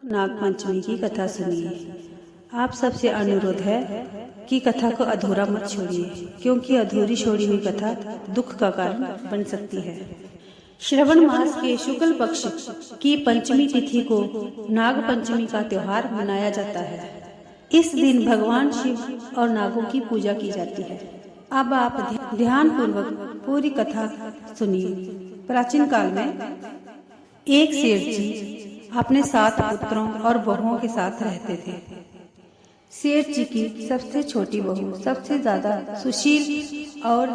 नागपंचमी की कथा सुनिए। आप सबसे अनुरोध है कि कथा को अधूरा मत छोड़िए, क्योंकि अधूरी छोड़ी हुई कथा दुख का कारण बन सकती है। श्रवण मास के शुक्ल पक्ष की पंचमी तिथि को नाग पंचमी का त्योहार मनाया जाता है। इस दिन भगवान शिव और नागों की पूजा की जाती है। अब आप ध्यान पूर्वक पूरी कथा सुनिए। प्राचीन काल में एक सेठ जी अपने 7 पुत्रों और बहुओं के साथ रहते थे। सेठ जी की सबसे छोटी बहू सबसे ज्यादा सुशील और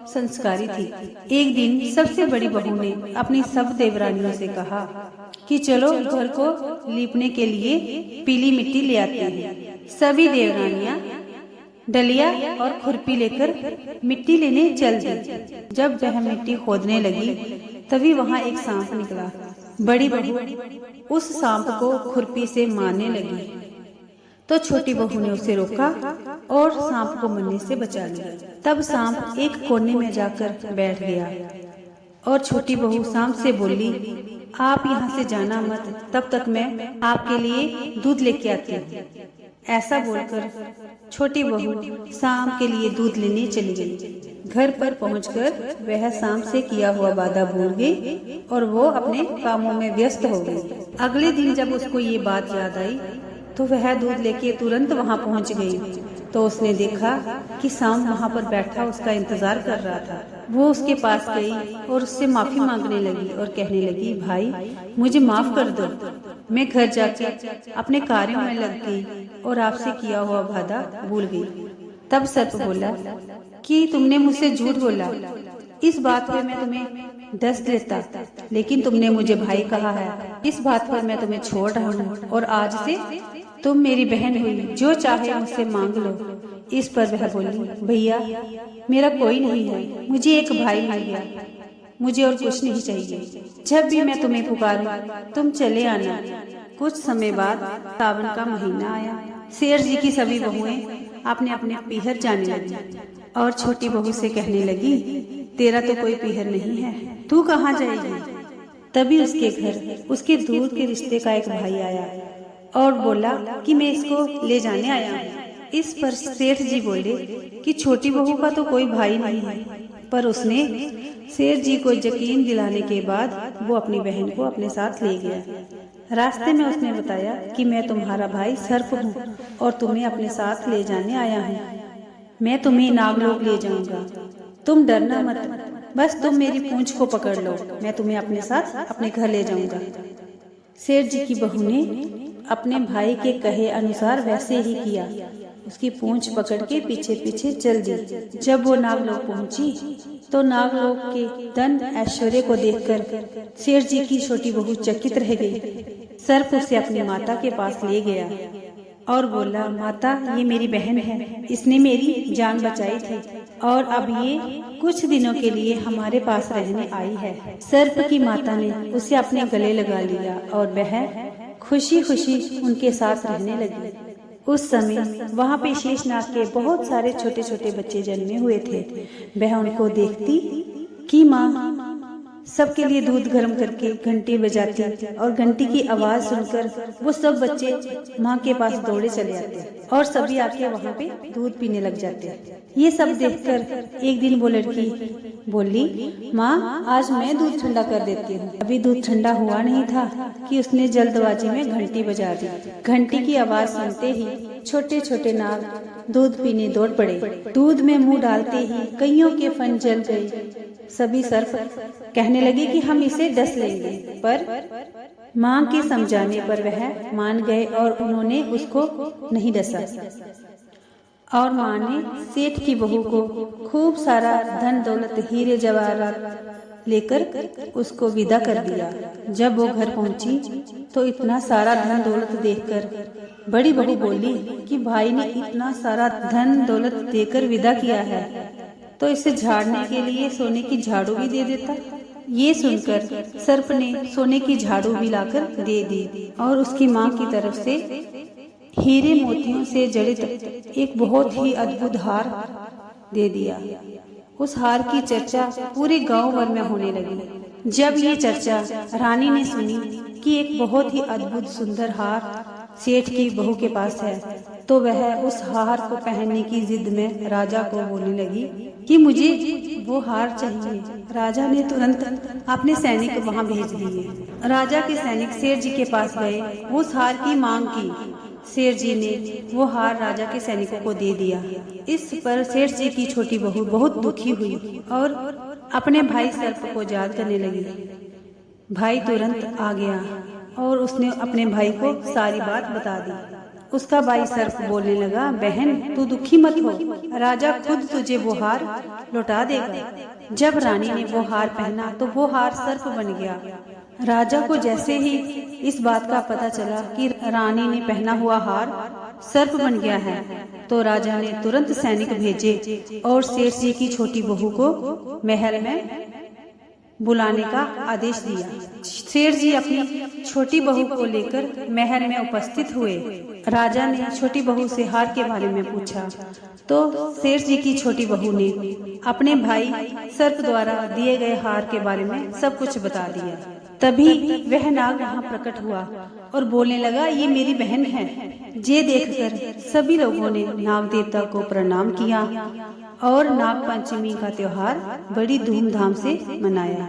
संस्कारी थी। एक दिन सबसे बड़ी बहू ने अपनी सब देवरानियों से कहा कि चलो घर को लीपने के लिए पीली मिट्टी ले आते हैं। सभी देवरानियां डलिया और खुरपी लेकर मिट्टी लेने चल दी। जब वह मिट्टी खोदने लगी तभी वहां एक सांप निकला। बड़ी बहू उस सांप को खुरपी से मारने लगी तो छोटी बहू ने उसे रोका और सांप को मरने से बचा लिया। तब सांप एक कोने में जाकर बैठ गया और छोटी बहू सांप से बोली, आप यहाँ से जाना मत, तब तक मैं आपके लिए दूध लेके आती हूँ। ऐसा बोलकर छोटी बहू सांप के लिए दूध लेने चली गई। घर पर पहुंचकर वह सांप से किया हुआ वादा भूल गई और वो अपने कामों में व्यस्त हो गई। अगले दिन जब उसको ये बात याद आई तो वह दूध लेके तुरंत वहां पहुंच गई। तो उसने देखा कि सांप वहां पर बैठा उसका इंतजार कर रहा था। वो उसके पास गई और उससे माफी मांगने लगी और कहने लगी, भाई मुझे माफ कर दो, मैं घर जाके अपने कार्यों में लग गई और आपसे किया हुआ वादा भूल गई। तब सर्प बोला कि तुमने मुझसे झूठ बोला, इस बात पर मैं तुम्हें 10 देता, लेकिन तुमने मुझे भाई कहा है, इस बात पर मैं तुम्हें छोड़ रहा हूँ और आज से तुम मेरी बहन हुई, जो चाहे मुझसे मांग लो। इस पर वह बोली, भैया मेरा कोई नहीं है, मुझे एक भाई मिल गया, मुझे और कुछ नहीं चाहिए। जब भी मैं तुम्हें पुकारूं तुम चले आना। कुछ समय बाद सावन का महीना आया। शेर जी की सभी बहुएं अपने अपने पीहर जाने लगी और छोटी बहू से कहने लगी, तेरा तो कोई पीहर नहीं है, तू कहाँ जाएगी? तभी उसके घर उसके दूर के रिश्ते का एक भाई आया और बोला कि मैं इसको ले जाने आया हूँ। इस पर सेठ जी बोले कि छोटी बहू का तो कोई भाई नहीं है, पर उसने सेठ जी को यकीन दिलाने के बाद वो अपनी बहन को अपने साथ ले गया। रास्ते में उसने बताया कि मैं तुम्हारा भाई सर्प हूँ और तुम्हें अपने साथ ले जाने आया हूँ। मैं तुम्हें नागलोक ले जाऊंगा, तुम डरना मत, बस तुम मेरी पूंछ को पकड़ लो, मैं तुम्हें अपने साथ अपने घर ले जाऊंगा। सेठ जी की बहू ने अपने भाई के कहे अनुसार वैसे ही किया। उसकी पूंछ पकड़ के पीछे पीछे चल दी। जब वो नागलोक पहुंची तो नागलोक के धन ऐश्वर्य को देखकर सेठ जी की छोटी बहू चकित रह गई। सर्प उसे अपनी माता के पास ले गया और बोला, माता ये मेरी बहन है, इसने मेरी जान बचाई थी और अब ये कुछ दिनों के लिए हमारे पास रहने आई है। सर्प की माता ने उसे अपने गले लगा लिया और वह खुशी खुशी उनके साथ रहने लगी। उस समय वहाँ पे शेषनाग के बहुत सारे छोटे छोटे बच्चे जन्मे हुए थे। वह उनको देखती कि माँ सबके लिए दूध गर्म करके घंटी बजाती और घंटी की आवाज सुनकर वो सब बच्चे माँ के पास दौड़े चले आते और सभी आके वहाँ पे दूध पीने लग जाते। ये सब देखकर एक दिन वो लड़की बोली, माँ आज मैं दूध ठंडा कर देती हूँ। अभी दूध ठंडा हुआ नहीं था कि उसने जल्दबाजी में घंटी बजा दी। घंटी की आवाज सुनते ही छोटे छोटे नाग दूध पीने दौड़ पड़े। दूध में मुंह डालते ही कईयों के फन जल गए। सभी सर्प कहने लगे कि हम इसे डस लेंगे, पर माँ के समझाने पर वह मान गए और उन्होंने उसको नहीं डसा। और माँ ने सेठ की बहू को खूब सारा धन दौलत हीरे जवाहरात लेकर उसको विदा कर दिया। जब वो घर पहुंची तो इतना सारा धन दौलत देखकर बड़ी बहू बोली कि भाई ने इतना सारा धन दौलत देकर विदा किया है तो इसे झाड़ने के लिए सोने की झाड़ू भी दे देता। ये सुनकर सर्प ने सोने की झाड़ू भी लाकर दे दी और उसकी माँ की तरफ से हीरे मोतियों से जड़ित एक बहुत ही अद्भुत हार दे दिया। उस हार की चर्चा पूरे गांव भर में होने लगी। जब ये चर्चा रानी ने सुनी कि एक बहुत ही अद्भुत सुंदर हार सेठ की बहू के पास है, तो वह उस हार को पहनने की जिद में राजा को बोलने लगी कि मुझे वो हार चाहिए। राजा ने तुरंत अपने सैनिक वहां भेज दिए। राजा के सैनिक सेठ जी के पास गए, उस हार की मांग की। सेठ जी ने वो हार राजा के सैनिकों को दे दिया। इस पर सेठ जी की छोटी बहू बहुत दुखी हुई और अपने भाई सर्प को याद करने लगी। भाई तुरंत आ गया और उसने अपने भाई को सारी बात बता दी। उसका भाई सर्प बोलने लगा, बहन तू दुखी मत हो, राजा खुद तुझे वो हार लौटा देगा। जब रानी ने वो हार पहना तो वो हार सर्प बन गया। राजा को जैसे ही इस बात का पता चला कि रानी ने पहना हुआ हार सर्प बन गया है, तो राजा ने तुरंत सैनिक भेजे और सेठ जी की छोटी बहू को महल में बुलाने का आदेश दिया। सेठ जी अपनी छोटी बहू को लेकर महल में उपस्थित हुए। राजा ने छोटी बहू से हार के बारे में पूछा, तो सेठ जी की छोटी बहू ने अपने भाई सर्प द्वारा दिए गए हार के बारे में सब कुछ बता दिया। तभी वह नाग वहां प्रकट हुआ और बोलने लगा, ये मेरी बहन है। ये देखकर सभी लोगों ने नाग देवता को प्रणाम किया और नाग पंचमी का त्योहार बड़ी धूमधाम से मनाया।